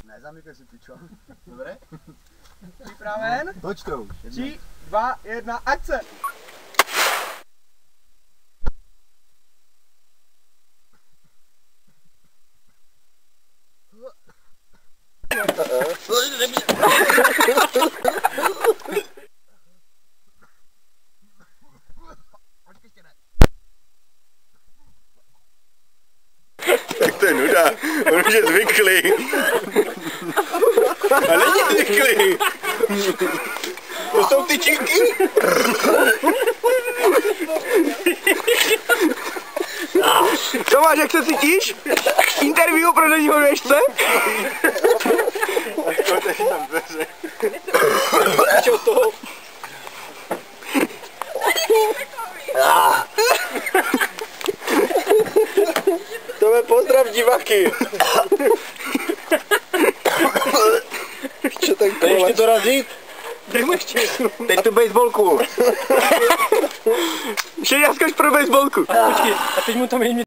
Ne, zamykej si pičo. Dobré? Připraven? Toč to už. 3, 2, 1, akce! Tak to je nuda, on už je zvyklý. A není zvyklý. To jsou ty činky. Tomáš, jak se cítíš? Interview pro denního věžce? Otevři tam dveře. Čo to? Tome, pozdrav diváky. Čo tak to ještě dorazit? Dej mu ještě. Teď tu baseballku. Ještě jaskoč pro baseballku. Počkej, a teď mu tam